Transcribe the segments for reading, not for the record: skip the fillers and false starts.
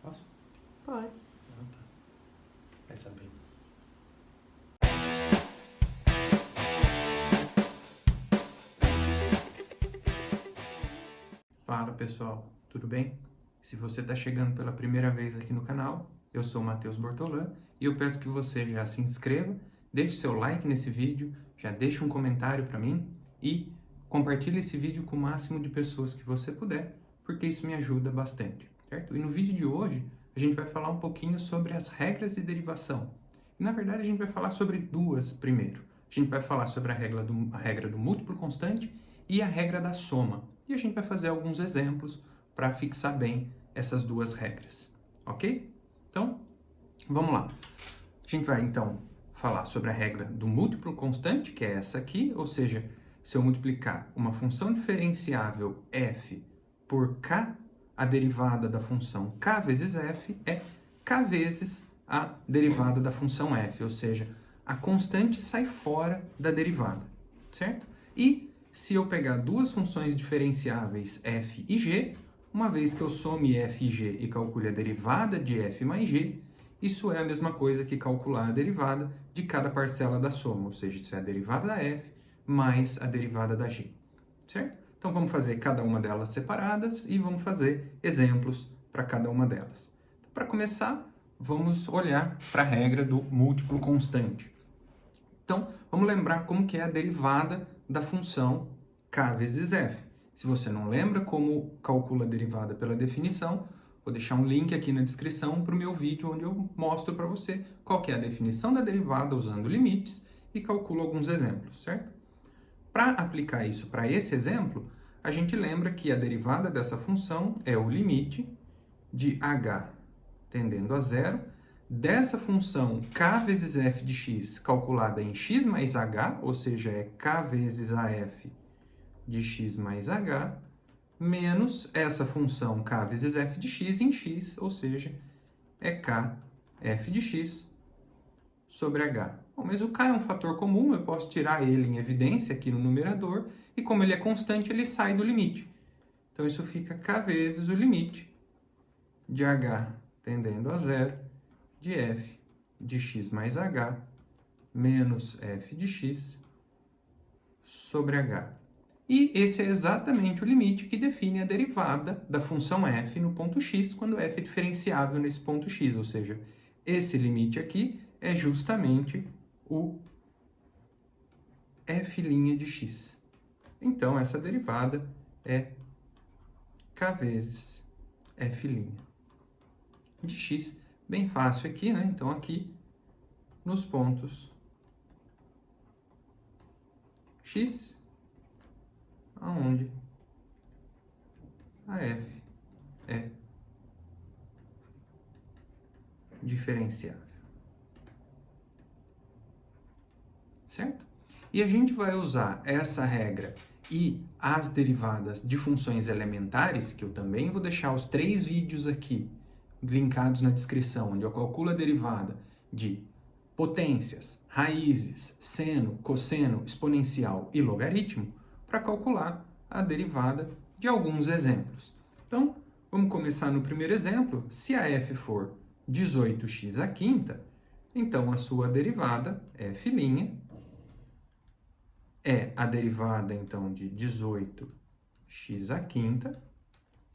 Posso? Pode. Ah, tá. Vai saber. Fala pessoal, tudo bem? Se você está chegando pela primeira vez aqui no canal, eu sou o Matheus Bortolã e eu peço que você já se inscreva, deixe seu like nesse vídeo, já deixe um comentário para mim e compartilhe esse vídeo com o máximo de pessoas que você puder, porque isso me ajuda bastante, certo? E no vídeo de hoje a gente vai falar um pouquinho sobre as regras de derivação. E, na verdade a gente vai falar sobre duas primeiro. A gente vai falar sobre a regra do múltiplo constante e a regra da soma. E a gente vai fazer alguns exemplos para fixar bem essas duas regras, ok? Então, vamos lá. A gente vai, então, falar sobre a regra do múltiplo constante, que é essa aqui, ou seja, se eu multiplicar uma função diferenciável f por k, a derivada da função k vezes f é k vezes a derivada da função f, ou seja, a constante sai fora da derivada, certo? E se eu pegar duas funções diferenciáveis f e g, uma vez que eu some f e g e calcule a derivada de f mais g, isso é a mesma coisa que calcular a derivada de cada parcela da soma, ou seja, isso é a derivada da f mais a derivada da g, certo? Então vamos fazer cada uma delas separadas e vamos fazer exemplos para cada uma delas. Para começar, vamos olhar para a regra do múltiplo constante. Então, vamos lembrar como que é a derivada da função k vezes f. Se você não lembra como calcula a derivada pela definição, vou deixar um link aqui na descrição para o meu vídeo onde eu mostro para você qual que é a definição da derivada usando limites e calculo alguns exemplos, certo? Para aplicar isso para esse exemplo, a gente lembra que a derivada dessa função é o limite de h tendendo a zero dessa função k vezes f de x calculada em x mais h, ou seja, é k vezes a f de x mais h, menos essa função k vezes f de x em x, ou seja, é k f de x sobre h. Bom, mas o k é um fator comum, eu posso tirar ele em evidência aqui no numerador, e como ele é constante, ele sai do limite. Então, isso fica k vezes o limite de h tendendo a zero de f de x mais h menos f de x sobre h. E esse é exatamente o limite que define a derivada da função f no ponto x, quando f é diferenciável nesse ponto x, ou seja, esse limite aqui é justamente o f' de x. Então, essa derivada é k vezes f' de x. Bem fácil aqui, né? Então, aqui, nos pontos x, aonde a f é diferenciável. Certo? E a gente vai usar essa regra e as derivadas de funções elementares, que eu também vou deixar os 3 vídeos aqui linkados na descrição, onde eu calculo a derivada de potências, raízes, seno, cosseno, exponencial e logaritmo, para calcular a derivada de alguns exemplos. Então, vamos começar no primeiro exemplo. Se a f for 18x à quinta, então a sua derivada, f' é a derivada, então, de 18x à quinta.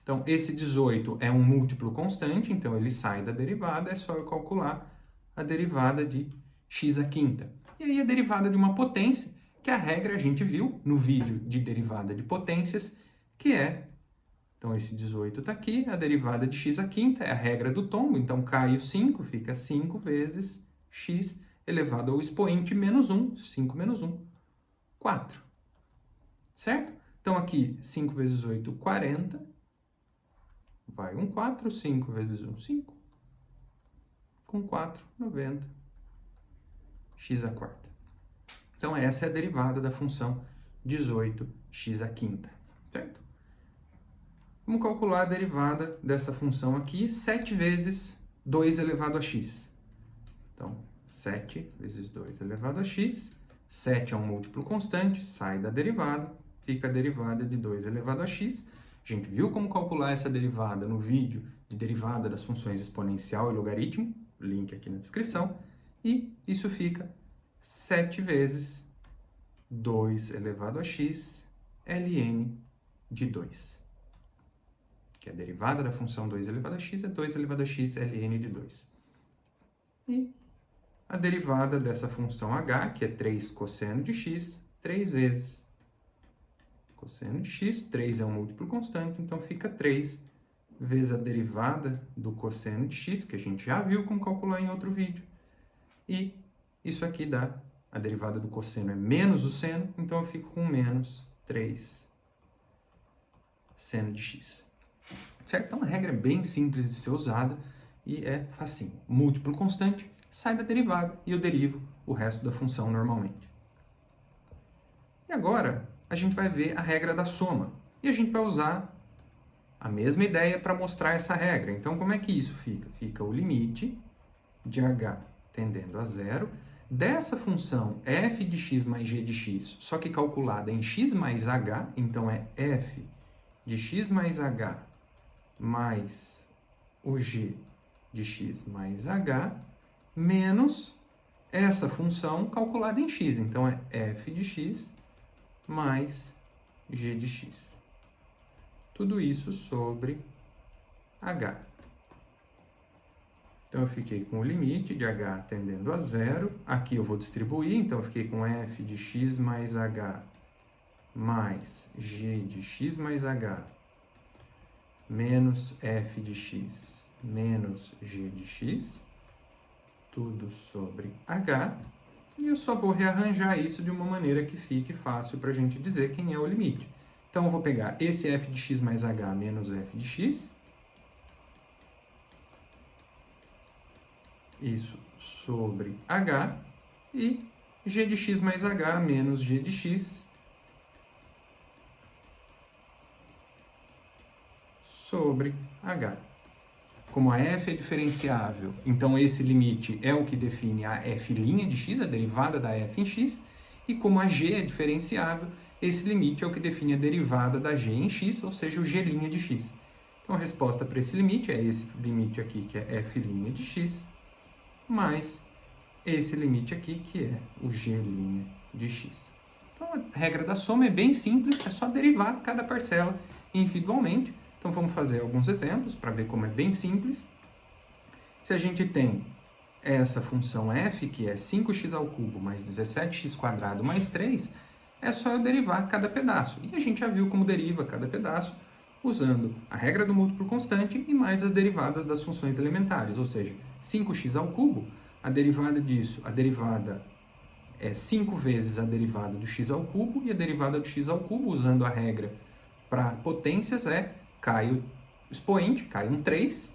Então, esse 18 é um múltiplo constante, então ele sai da derivada, é só eu calcular a derivada de x à quinta. E aí a derivada de uma potência, que a regra a gente viu no vídeo de derivada de potências, que é, então esse 18 está aqui, a derivada de x à quinta é a regra do tombo, então cai o 5, fica 5 vezes x elevado ao expoente menos 1, 5 menos 1, 4. Certo? Então aqui 5 vezes 8, 40. Vai um 4, 5 vezes 1, 5. Com 4, 90. X à quarta. Então essa é a derivada da função 18x à quinta. Certo? Vamos calcular a derivada dessa função aqui, 7 vezes 2 elevado a x. Então, 7 vezes 2 elevado a x. 7 é um múltiplo constante, sai da derivada, fica a derivada de 2 elevado a x. A gente viu como calcular essa derivada no vídeo de derivada das funções exponencial e logaritmo, link aqui na descrição, e isso fica 7 vezes 2 elevado a x ln de 2. Que a derivada da função 2 elevado a x é 2 elevado a x ln de 2. E a derivada dessa função h, que é 3 cosseno de x, 3 vezes cosseno de x, 3 é um múltiplo constante, então fica 3 vezes a derivada do cosseno de x, que a gente já viu como calcular em outro vídeo. E isso aqui dá, a derivada do cosseno é menos o seno, então eu fico com menos 3 seno de x. Certo? Então a regra é bem simples de ser usada e é facinho. Múltiplo constante, sai da derivada e eu derivo o resto da função normalmente. E agora a gente vai ver a regra da soma. E a gente vai usar a mesma ideia para mostrar essa regra. Então como é que isso fica? Fica o limite de h tendendo a zero dessa função f de x mais g de x, só que calculada em x mais h, então é f de x mais h mais o g de x mais h, menos essa função calculada em x, então é f de x mais g de x. Tudo isso sobre h. Então, eu fiquei com o limite de h tendendo a zero. Aqui eu vou distribuir, então eu fiquei com f de x mais h mais g de x mais h menos f de x menos g de x, tudo sobre h. E eu só vou rearranjar isso de uma maneira que fique fácil para a gente dizer quem é o limite. Então, eu vou pegar esse f de x mais h menos f de x, isso sobre h, e g de x mais h menos g de x sobre h. Como a f é diferenciável, então esse limite é o que define a f' de x, a derivada da f em x, e como a g é diferenciável, esse limite é o que define a derivada da g em x, ou seja, o g' de x. Então a resposta para esse limite é esse limite aqui, que é f' de x, mais esse limite aqui, que é o g' de x. Então a regra da soma é bem simples, é só derivar cada parcela individualmente. Então vamos fazer alguns exemplos para ver como é bem simples. Se a gente tem essa função f, que é 5x ao cubo mais 17x² mais 3, é só eu derivar cada pedaço. E a gente já viu como deriva cada pedaço usando a regra do múltiplo constante e mais as derivadas das funções elementares, ou seja, 5x ao cubo, a derivada disso, a derivada é 5 vezes a derivada do x ao cubo, e a derivada do x ao cubo, usando a regra para potências, cai o expoente, cai um 3,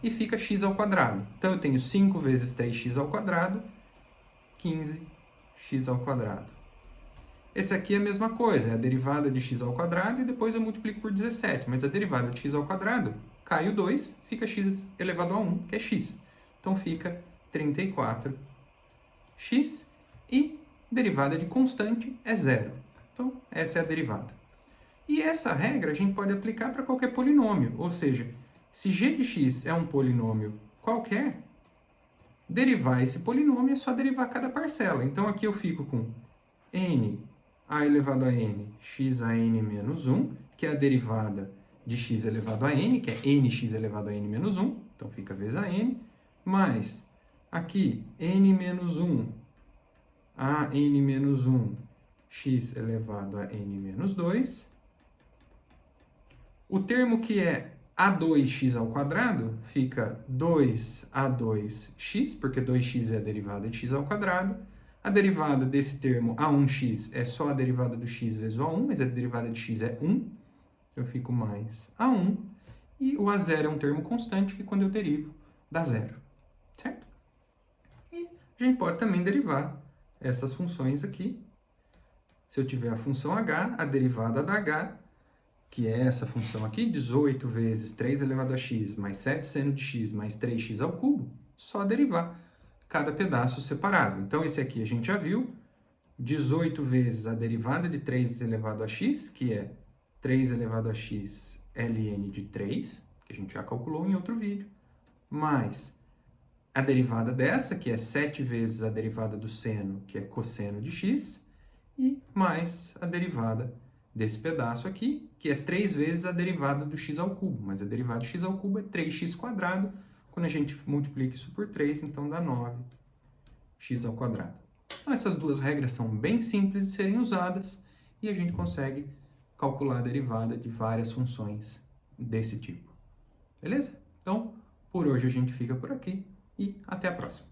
e fica x ao quadrado. Então eu tenho 5 vezes 3x ao quadrado, 15x ao quadrado. Esse aqui é a mesma coisa, é a derivada de x ao quadrado e depois eu multiplico por 17. Mas a derivada de x ao quadrado, cai o 2, fica x elevado a 1, que é x. Então fica 34x e derivada de constante é zero. Então essa é a derivada. E essa regra a gente pode aplicar para qualquer polinômio, ou seja, se g de x é um polinômio qualquer, derivar esse polinômio é só derivar cada parcela. Então aqui eu fico com n a elevado a n, x a n menos 1, que é a derivada de x elevado a n, que é nx elevado a n menos 1, então fica vezes a n, mais aqui n menos 1, a n menos 1, x elevado a n menos 2. O termo que é a2x ao quadrado fica 2a2x, porque 2x é a derivada de x ao quadrado. A derivada desse termo a1x é só a derivada do x vezes o a1, mas a derivada de x é 1. Eu fico mais a1. E o a0 é um termo constante que quando eu derivo dá zero. Certo? E a gente pode também derivar essas funções aqui. Se eu tiver a função h, a derivada da h, que é essa função aqui, 18 vezes 3 elevado a x mais 7 seno de x mais 3x ao cubo, só derivar cada pedaço separado. Então, esse aqui a gente já viu, 18 vezes a derivada de 3 elevado a x, que é 3 elevado a x ln de 3, que a gente já calculou em outro vídeo, mais a derivada dessa, que é 7 vezes a derivada do seno, que é cosseno de x, e mais a derivada desse pedaço aqui, que é 3 vezes a derivada do x ao cubo, mas a derivada do x ao cubo é 3x², quando a gente multiplica isso por 3, então dá 9x ao quadrado. Então, essas duas regras são bem simples de serem usadas e a gente consegue calcular a derivada de várias funções desse tipo. Beleza? Então, por hoje a gente fica por aqui e até a próxima.